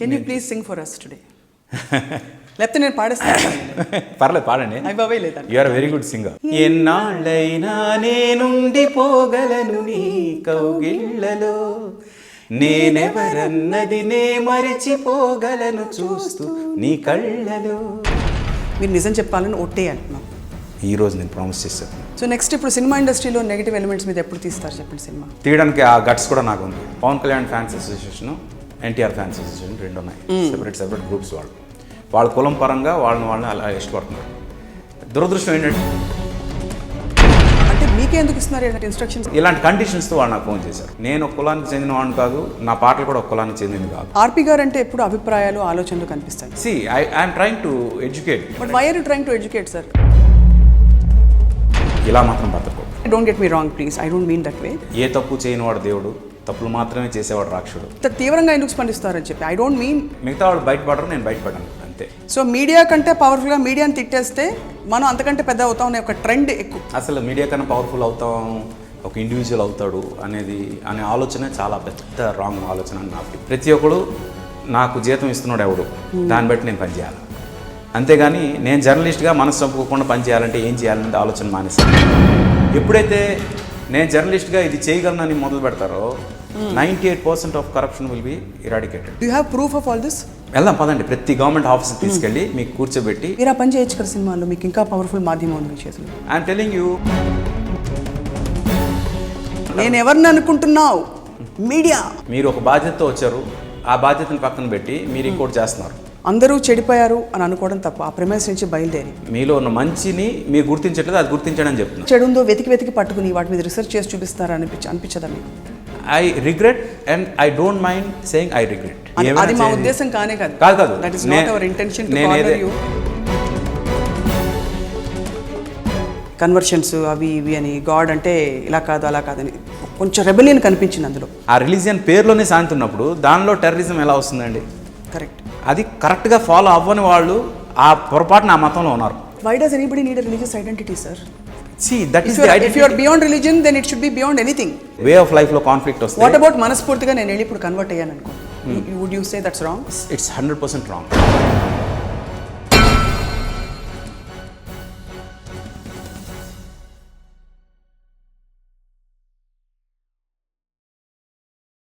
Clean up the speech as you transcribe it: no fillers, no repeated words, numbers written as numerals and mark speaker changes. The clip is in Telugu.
Speaker 1: Can you please sing for us today? లేకపోతే నేను పాడేస్తాను.
Speaker 2: పర్లేదు పాడండి.
Speaker 1: అయిపోయి లేదండి.
Speaker 2: You are very good singer. ఎన్నాళ్ళైనా నేనుండిపోగలను నీ కౌగిళ్ళలో, నేనెవరన్నది నే మరిచిపోగలను చూస్తూ నీ కళ్ళలో.
Speaker 1: మీరు నిజం చెప్పాలని ఒట్టేయాలి నాకు.
Speaker 2: ఈ రోజు నేను ప్రామిస్ చేశాను.
Speaker 1: సో నెక్స్ట్ ఇప్పుడు సినిమా ఇండస్ట్రీలో నెగిటివ్ ఎలిమెంట్స్ మీద ఎప్పుడు తీస్తారు చెప్పండి సినిమా?
Speaker 2: తీయడానికి ఆ గట్స్ కూడా నాకు ఉంది. Pawan Kalyan fans association, NTR fans association రెండు ఉన్నాయి. Separate groups. వాళ్ళ కులం పరంగా వాళ్ళని అలా ఇష్టపడుతున్నారు. దురదృష్టం ఏంటంటే
Speaker 1: అంటే మీకే ఎందుకు ఇస్తున్నారు ఇన్స్ట్రక్షన్స్?
Speaker 2: ఇలాంటి కండిషన్స్తో వాళ్ళు నాకు ఫోన్ చేశారు. నేను ఒక కులానికి చెందిన వాడిని కాదు, నా పాటలు కూడా ఒక కులానికి చెందింది కాదు.
Speaker 1: ఆర్పి గారు అంటే ఎప్పుడు అభిప్రాయాలు ఆలోచనలు కనిపిస్తాయి.
Speaker 2: See I'm trying to educate.
Speaker 1: But why are you trying to educate sir?
Speaker 2: ఇలా మాత్రం బతకూడదు.
Speaker 1: Don't get me wrong please, I don't mean that way.
Speaker 2: ఏ తప్పు చేయని వాడు దేవుడు, తప్పులు మాత్రమే చేసేవాడు రాక్షసుడు.
Speaker 1: తీవ్రంగా ఎందుకు స్పందిస్తారని చెప్పి ఐ డోంట్ మీన్.
Speaker 2: మిగతా వాళ్ళు బయటపడరు, నేను బయటపడ్డాను అంతే.
Speaker 1: సో మీడియా కంటే పవర్ఫుల్గా మీడియాని తిట్టేస్తే మనం అంతకంటే పెద్ద అవుతాం అనే ఒక ట్రెండ్ ఎక్కువ.
Speaker 2: అసలు మీడియా కన్నా పవర్ఫుల్ అవుతాం, ఒక ఇండివిజువల్ అవుతాడు అనే ఆలోచన చాలా పెద్ద రాంగ్ ఆలోచన అని నాకు. ప్రతి ఒక్కడు నాకు జీతం ఇస్తున్నాడు ఎవడు, దాన్ని బట్టి నేను పనిచేయాలి. అంతేగాని నేను జర్నలిస్ట్గా మనసు చంపుకోకుండా పనిచేయాలంటే ఏం చేయాలనేది ఆలోచన మానేశాను. ఎప్పుడైతే నేను జర్నలిస్ట్గా ఇది చేయగలనని మొదలు పెడతారో 98% of corruption will be eradicated.
Speaker 1: You have proof of all this?
Speaker 2: వెళ్దాం పదండి, ప్రతి గవర్నమెంట్ ఆఫీస్కి తీసుకెళ్ళి మీకు కూర్చోబెట్టి.
Speaker 1: మీరు ఆ పని చేయొచ్చు కదా సినిమాలో, మీకు ఇంకా పవర్ఫుల్ మాధ్యమం ఉంది చేతులు.
Speaker 2: I'm telling you.
Speaker 1: నేను ఎవరిని అనుకుంటున్నావు? మీడియా.
Speaker 2: మీరు ఒక బాధ్యతతో వచ్చారు, ఆ బాధ్యతను పక్కన పెట్టి మీరు ఇంకోటి చేస్తున్నారు.
Speaker 1: అందరూ చెడిపోయారు అని అనుకోవడం తప్ప, ఆ ప్రెమైస్ నుంచి బయలుదేరి
Speaker 2: మీలో ఉన్న మంచిని మీరు గుర్తించట్లేదు, అది గుర్తించడం చెప్తున్నారు.
Speaker 1: చెడు ఉందో వెతికి పట్టుకుని వాటి మీద రీసెర్చ్ చేసి చూపిస్తారా అనిపించదా మీకు?
Speaker 2: I regret and I don't mind saying I regret.
Speaker 1: అది మా ఉద్దేశం కానే కాదు.
Speaker 2: కాదు,
Speaker 1: that is not our intention to corner you. Conversions అవి ఇవి అని, గాడ్ అంటే ఇలా కాదు అలా కాదని కొంచెం రెబెలియన్ కనిపించింది అందులో.
Speaker 2: ఆ రిలీజియన్ పేరులోనే సాగుతున్నప్పుడు దానిలో టెర్రరిజం ఎలా వస్తుందండి?
Speaker 1: కరెక్ట్.
Speaker 2: అది కరెక్ట్గా ఫాలో అవ్వని వాళ్ళు ఆ పొరపాటున ఆ మతంలో ఉన్నారు.
Speaker 1: Why does anybody need a religious identity sir?
Speaker 2: See, that is the identity.
Speaker 1: If you are beyond religion, then it should be beyond anything.
Speaker 2: Way of life లో కాన్ఫ్లిక్ట్ వస్తుంది.
Speaker 1: What about మనస్ఫూర్తిగా నేను వెళ్ళి ఇప్పుడు కన్వర్ట్ అయ్యాను అనుకో, would you say that's wrong?
Speaker 2: It's 100% wrong.